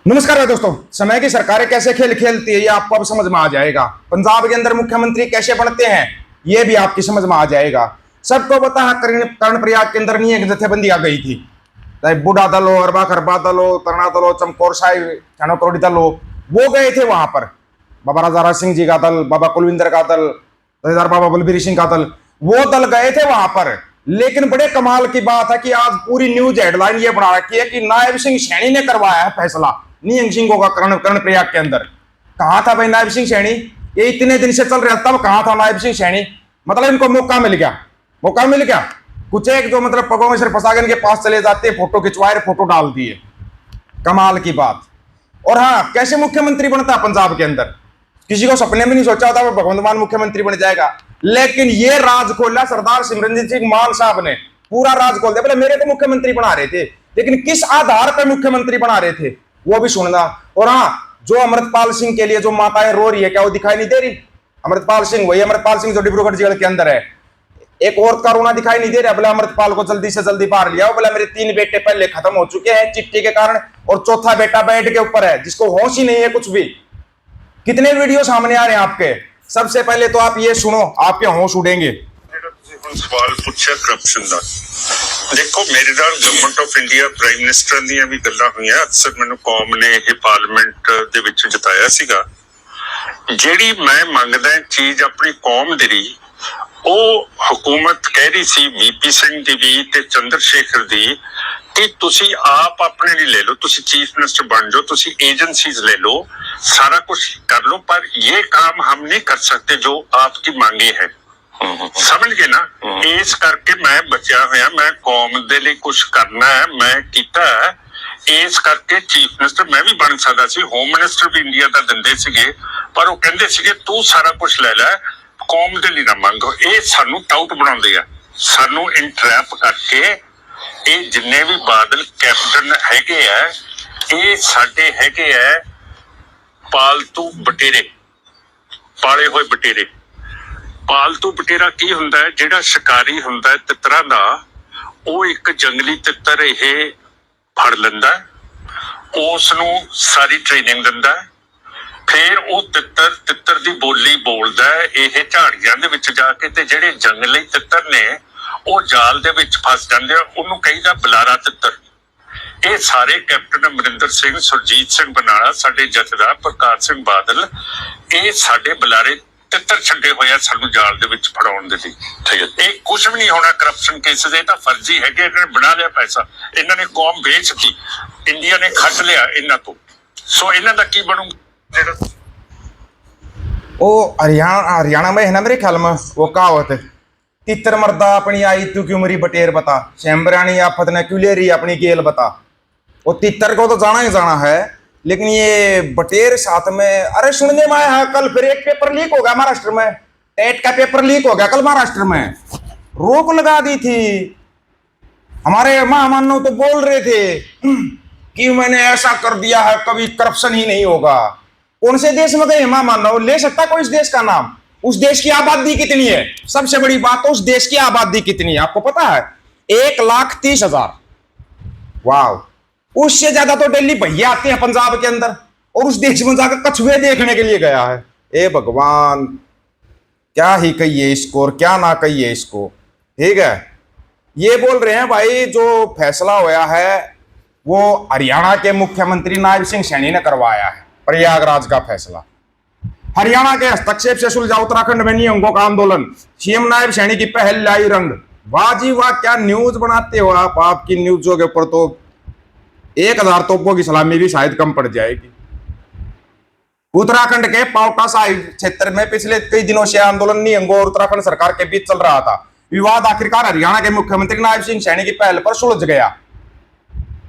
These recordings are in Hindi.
नमस्कार है दोस्तों। समय की सरकारें कैसे खेल खेलती है ये आपको अब समझ में आ जाएगा। पंजाब के अंदर मुख्यमंत्री कैसे बनते हैं ये भी आपकी समझ में आ जाएगा। सबको पता है कर्णप्रयाग के अंदर नहीं एक जत्थेबंदी आ गई थी, चाहे बूढ़ा दल हो, अरबा खरबा दल हो, तरना दल हो, चमकौर साहिब चाणो करोड़ी दल हो, वो गए थे वहां पर। बाबा राजा राज सिंह जी का दल, बाबा कुलविंदर का दल, जथेदार बाबा बलबीर सिंह का दल, वो दल गए थे वहां पर। लेकिन बड़े कमाल की बात है कि आज पूरी न्यूज हेडलाइन ये बना रखी है कि नायब सिंह सैनी ने करवाया है फैसला निहंग सिंह का कर्णप्रयाग के अंदर। कहां था भाई नायब सिंह सैनी? ये इतने दिन से चल रहा तब कहां था नायब सिंह सैनी? मतलब इनको मौका मिल गया, मौका मिल गया। कुछ एक जो मतलब पगों में सिर्फ फसागन के पास चले जाते, फोटो खिंचवाए, फोटो डाल दिए। कमाल की बात। और हाँ, कैसे मुख्यमंत्री बनता है पंजाब के अंदर? किसी को सपने में नहीं सोचा होता वो भगवंत मान मुख्यमंत्री बन जाएगा। लेकिन ये राज खोला सरदार सिमरनजीत सिंह मान साहब ने, पूरा राज खोल दिया। बोले मेरे को मुख्यमंत्री बना रहे थे, लेकिन किस आधार पर मुख्यमंत्री बना रहे थे वो भी सुनना। और हाँ, जो अमृतपाल सिंह के लिए जो माताएं रो रही है, क्या वो दिखाई नहीं दे रही? अमृतपाल सिंह, वही अमृतपाल सिंह जो डिब्रूगढ़ जेल के अंदर है। एक औरत का रोना दिखाई नहीं दे रहा? बोला अमृतपाल को जल्दी से जल्दी बाहर लिया। बोला मेरे 3 बेटे पहले खत्म हो चुके हैं चिट्ठी के कारण, और चौथा बेटा बेड के ऊपर है जिसको होश ही नहीं है कुछ भी। कितने वीडियो सामने आ रहे हैं आपके। सबसे पहले तो आप ये सुनो, आपके होश उड़ेंगे। सवाल पूछा करप्शन का। देखो, मेरे नाल government of India prime minister ਦੀਆਂ ਵੀ ਗੱਲਾਂ ਹੋਈਆਂ। ਅਕਸਰ ਮੈਨੂੰ ਕੌਮ ਨੇ ਇਹ ਪਾਰਲੀਮੈਂਟ ਦੇ ਵਿੱਚ ਜਿਤਾਇਆ ਸੀਗਾ। ਜਿਹੜੀ ਮੈਂ ਮੰਗਦਾ ਚੀਜ਼ ਆਪਣੀ ਕੌਮ ਦੇ ਲਈ, ਉਹ ਹਕੂਮਤ ਕਹਿ ਰਹੀ ਸੀ ਵੀਪੀ ਸਿੰਘ ਦੀ ਵੀ ਤੇ ਚੰਦਰ ਸ਼ੇਖਰ ਦੀ कि तुसी आप अपने लिए ले लो, तुसी चीफ मिनिस्टर बन जाओ, तुसी एजेंसीज ले लो, सारा कुछ कर लो, पर ये काम हम नहीं कर सकते जो आपकी मांगे है। समझ गए ना? इस करके मैं बचा हुआ, मैं कौम दे लिए कुछ करना है, मैं कीता है। इस करके चीफ मिनिस्टर मैं भी बन सकता सी, होम मिनिस्टर भी इंडिया का दिंदे सीगे, पर वो कहंदे सीगे तू सारा कुछ ले लै, कौम दे लिए ना मंगो। ये सानू टाउट बनाउंदे आ, सानू इंट्रैप करके। ਇਹ ਜਿੰਨੇ ਵੀ ਬਾਦਲ ਕੈਪਟਨ ਹੈਗੇ ਆ, ਇਹ ਸਾਡੇ ਹੈਗੇ ਆ ਪਾਲਤੂ ਬਟੇਰੇ, ਪਾਲੇ ਹੋਏ ਬਟੇਰੇ। ਪਾਲਤੂ ਬਟੇਰਾ ਕੀ ਹੁੰਦਾ ਹੈ? ਜਿਹੜਾ ਸ਼ਿਕਾਰੀ ਹੁੰਦਾ ਹੈ ਤਿੱਤਰਾਂ ਦਾ, ਉਹ ਇੱਕ ਜੰਗਲੀ ਤਿੱਤਰ ਇਹ ਫੜ ਲੈਂਦਾ, ਉਸ ਨੂੰ ਸਾਰੀ ਟ੍ਰੇਨਿੰਗ ਦਿੰਦਾ, ਫਿਰ ਉਹ ਤਿੱਤਰ ਦੀ ਬੋਲੀ ਬੋਲਦਾ। ਇਹ ਝਾੜੀਆਂ ਦੇ ਵਿੱਚ ਜਾ ਕੇ, ਤੇ ਜਿਹੜੇ ਜੰਗਲੀ ਤਿੱਤਰ ਨੇ ਉਹ ਜਾਲ ਦੇ ਵਿੱਚ ਫਸ ਜਾਂਦੇ ਆ, ਉਹਨੂੰ ਕਹੀਦਾ ਬੁਲਾਰਾ ਤਿੱਤਰ। ਇਹ ਸਾਰੇ ਕੈਪਟਨ ਅਮਰਿੰਦਰ ਸਿੰਘ, ਸੁਰਜੀਤ ਸਿੰਘ ਬਰਨਾਲਾ, ਸਾਡੇ ਜਥੇਦਾਰ ਪ੍ਰਕਾਸ਼ ਸਿੰਘ ਬਾਦਲ, ਇਹ ਸਾਡੇ ਬੁਲਾਰੇ ਤਿੱਤਰ ਛੱਡੇ ਹੋਏ ਆ ਸਾਨੂੰ ਜਾਲ ਦੇ ਵਿੱਚ ਫੜਾਉਣ ਦੇ ਲਈ। ਠੀਕ ਹੈ, ਇਹ ਕੁਝ ਵੀ ਨਹੀਂ ਹੋਣਾ ਕਰਪਸ਼ਨ ਕੇਸਿਸ। ਇਹ ਤਾਂ ਫਰਜ਼ੀ ਹੈਗੇ, ਇਹਨਾਂ ਨੇ ਬਣਾ ਲਿਆ ਪੈਸਾ, ਇਹਨਾਂ ਨੇ ਕੌਮ ਵੇਚਤੀ, ਇੰਡੀਆ ਨੇ ਖੱਟ ਲਿਆ ਇਹਨਾਂ ਤੋਂ। ਸੋ ਇਹਨਾਂ ਦਾ ਕੀ ਬਣੂਗਾ? ਉਹ हरियाणा में है ना मेरे ख्याल में वो कहावत है, तितर मर्दा अपनी आई तू क्यों मरी बटेर बता, शैम्बरानी आफत ने क्यों ले रही अपनी गेल बता। वो तितर को तो जाना ही जाना है, लेकिन ये बटेर साथ में। अरे सुनने में आया है कल फिर एक पेपर लीक हो गया महाराष्ट्र में, टेट का पेपर लीक हो गया कल महाराष्ट्र में। रोक लगा दी थी। हमारे महामानव तो बोल रहे थे कि मैंने ऐसा कर दिया है कभी करप्शन ही नहीं होगा। कौन से देश में गए महामानव? ले सकता कोई इस देश का नाम? उस देश की आबादी कितनी है? सबसे बड़ी बात तो उस देश की आबादी कितनी है आपको पता है? 1,30,000। वाह, उससे ज्यादा तो दिल्ली भैया आते हैं पंजाब के अंदर, और उस देश में जाकर कछुए देखने के लिए गया है। ए भगवान, क्या ही कहिए इसको और क्या ना कहिए इसको। ठीक है, ये बोल रहे हैं भाई जो फैसला होया है वो हरियाणा के मुख्यमंत्री नायब सिंह सैनी ने करवाया है। प्रयागराज का फैसला हरियाणा के हस्तक्षेप से सुलझा उत्तराखंड में निहंगों का आंदोलन, सीएम नायब सैनी की पहल लाई रंग। वाह जी वाह, क्या न्यूज बनाते हो आप। आपकी न्यूजों के ऊपर तो 1,000 तोपों की सलामी भी शायद कम पड़ जाएगी। उत्तराखंड के पावटा साहिब क्षेत्र में पिछले कई दिनों से आंदोलन निहंगों और उत्तराखंड सरकार के बीच चल रहा था। विवाद आखिरकार हरियाणा के मुख्यमंत्री नायब सिंह सैनी की पहल पर सुलझ गया।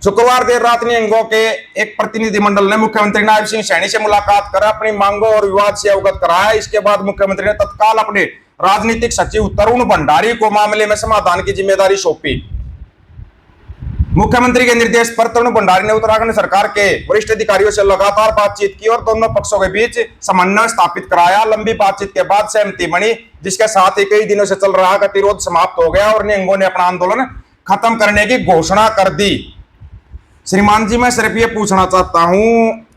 शुक्रवार देर रात निहंगों के एक प्रतिनिधिमंडल ने मुख्यमंत्री नायब सिंह सैनी से मुलाकात कर अपनी मांगों और विवाद से अवगत कराया। इसके बाद मुख्यमंत्री ने तत्काल अपने राजनीतिक सचिव तरुण भंडारी को मामले में समाधान की जिम्मेदारी सौंपी। मुख्यमंत्री के निर्देश पर तरुण भंडारी ने उत्तराखंड सरकार के वरिष्ठ अधिकारियों से लगातार बातचीत की और दोनों पक्षों के बीच समन्वय स्थापित कराया। लंबी बातचीत के बाद सहमति बनी, जिसके साथ ही कई दिनों से चल रहा गतिरोध समाप्त हो गया और निहंगों ने अपना आंदोलन खत्म करने की घोषणा कर दी। श्रीमान जी, मैं सिर्फ ये पूछना चाहता हूँ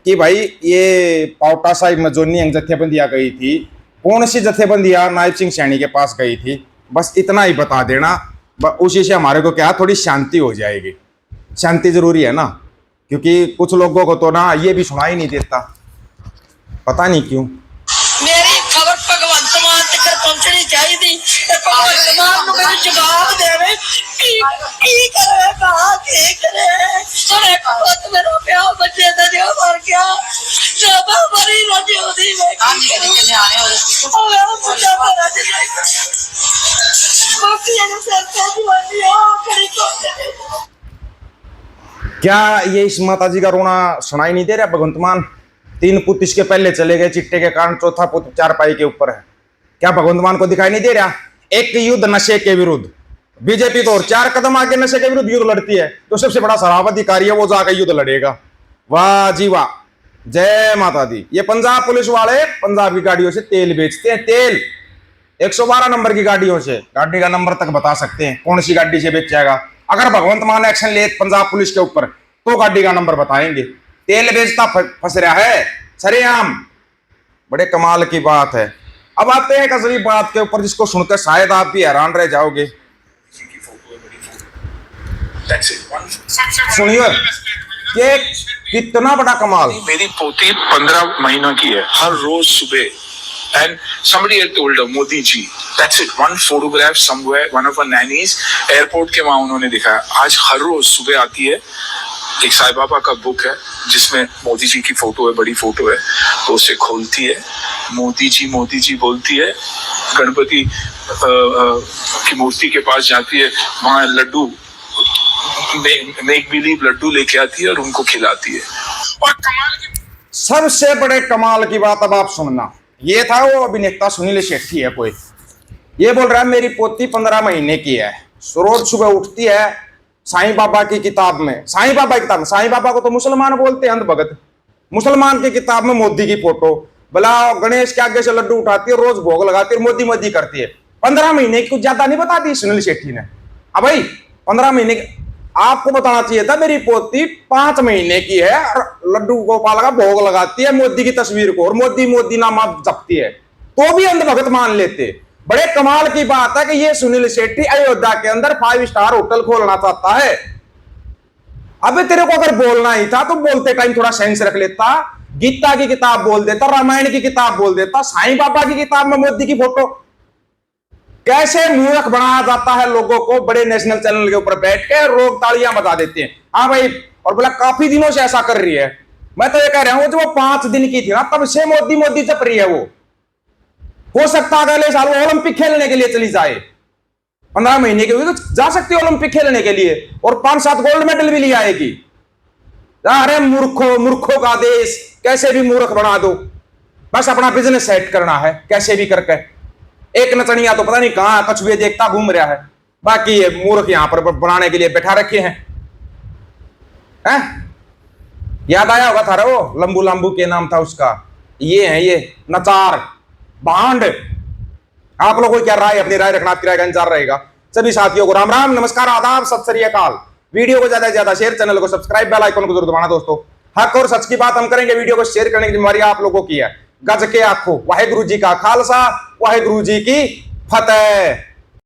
कि भाई ये पावटा साहिब में जो नियंग जत्थेबंदियां गई थी, कौन सी जत्थेबंदियां नायब सिंह सैनी के पास गई थी, बस इतना ही बता देना। उसी से हमारे को क्या थोड़ी शांति हो जाएगी। शांति जरूरी है ना, क्योंकि कुछ लोगों को तो ना ये भी सुनाई नहीं देता, पता नहीं क्यों। मेरी खबर भगवंत मान तक पहुंचनी चाहिए थी। भगवंत मान को मेरे जवाब देवे की करे कहा के करे। अरे बहुत मेरा प्यार बच्चे दा जो मर गया, जब मरी ना जो दी मैं की चले आ रहे हो। ओ मुझे मेरा दिल बाकी ये सर पे दिया करी को। क्या ये इस माता जी का रोना सुनाई नहीं दे रहा भगवंत मान? 3 पुत्र इसके पहले चले गए चिट्टे के कारण, चौथा पुत्र चारपाई के ऊपर है। क्या भगवंत मान को दिखाई नहीं दे रहा? एक युद्ध नशे के विरुद्ध, बीजेपी तो और 4 कदम आगे नशे के विरुद्ध युद्ध लड़ती है, तो सबसे बड़ा शराब अधिकारी है वो जाकर युद्ध लड़ेगा। वाह जी वाह, जय माता दी। ये पंजाब पुलिस वाले पंजाब की गाड़ियों से तेल बेचते हैं, तेल 112 नंबर की गाड़ियों से, गाड़ी का नंबर तक बता सकते हैं कौन सी गाड़ी से बेच जाएगा। अगर भगवंत मान एक्शन ले पंजाब पुलिस के ऊपर तो गाड़ी का नंबर बताएंगे। तेल बेचता फंस रहा है सरेआम, बड़े कमाल की बात है। अब आते हैं एक असली बात के ऊपर जिसको सुनकर शायद आप भी हैरान रह जाओगे। सुनिए ये कितना बड़ा कमाल। मेरी पोती 15 महीनों की है, हर रोज सुबह and somebody had told her, Modi ji, that's it, one photograph somewhere, one of her nannies airport के वहां उन्होंने दिखाया। आज हर रोज सुबह आती है, एक साईं बाबा का बुक है जिसमें मोदी जी की फोटो है, बड़ी फोटो है, तो उसे खोलती है, मोदी जी बोलती है, गणपति की मूर्ति के पास जाती है, वहां लड्डू मेक बिलीव लड्डू लेके आती है और उनको खिलाती है। और कमाल की सबसे बड़े कमाल की बात अब आप सुनना, ये था वो अभिनेता सुनील शेट्टी है कोई, ये बोल रहा है मेरी पोती 15 महीने की है, रोज सुबह उठती है साईं बाबा की किताब में, साईं बाबा की किताब में, साईं बाबा को तो मुसलमान बोलते हैं, अंध भगत, मुसलमान की किताब में मोदी की फोटो, भला गणेश के आगे से लड्डू उठाती है, रोज भोग लगाती है, मोदी मोदी करती है। 15 महीने की कुछ ज्यादा नहीं बताती सुनील शेट्टी ने। अब भाई 15 महीने की, आपको बताना चाहिए था मेरी पोती 5 महीने की है और लड्डू गोपाल का भोग लगाती है मोदी की तस्वीर को और मोदी नामा जपती है, तो भी अंध भगत मान लेते। बड़े कमाल की बात है कि ये सुनील शेट्टी अयोध्या के अंदर 5 स्टार होटल खोलना चाहता है। अबे तेरे को अगर बोलना ही था तो बोलते टाइम थोड़ा सेंस रख लेता, गीता की किताब बोल देता, रामायण की किताब बोल देता, साईं बाबा की किताब में मोदी की फोटो। कैसे मूर्ख बनाया जाता है लोगों को, बड़े नेशनल चैनल के ऊपर बैठ के लोग तालियां बजा देते हैं, हाँ भाई, और बोला काफी दिनों से ऐसा कर रही है। मैं तो ये कह रहा हूं जो वो 5 दिन की थी ना तब से मोदी जप रही है, वो हो सकता है अगले साल वो ओलंपिक खेलने के लिए चली जाए। 15 महीने की हुई तो जा सकती है ओलंपिक खेलने के लिए और 5-7 गोल्ड मेडल भी ले आएगी। अरे मूर्खों का देश, कैसे भी मूर्ख बना दो, बस अपना बिजनेस सेट करना है कैसे भी करके। एक नचनिया तो पता नहीं कहां कछुए देखता घूम रहा है, बाकी ये मूर्ख यहां पर बनाने के लिए बैठा रखे हैं। याद आया होगा था वो लंबू लंबू के नाम था उसका, ये है ये नचार भांड। आप लोगों को क्या राय, अपनी राय रखना, आपकी राय का इंतजार रहेगा। सभी साथियों को राम राम, नमस्कार, आदाब, सत श्री अकाल। वीडियो को ज्यादा से ज्यादा शेयर, चैनल को सब्सक्राइब, बेल आइकन को जरूर दबाना दोस्तों। हक और सच की बात हम करेंगे, वीडियो को शेयर करने की जिम्मेदारी आप लोगों की है। गज के आखो, वाहेगुरु जी का खालसा, वाहेगुरु जी की फतेह।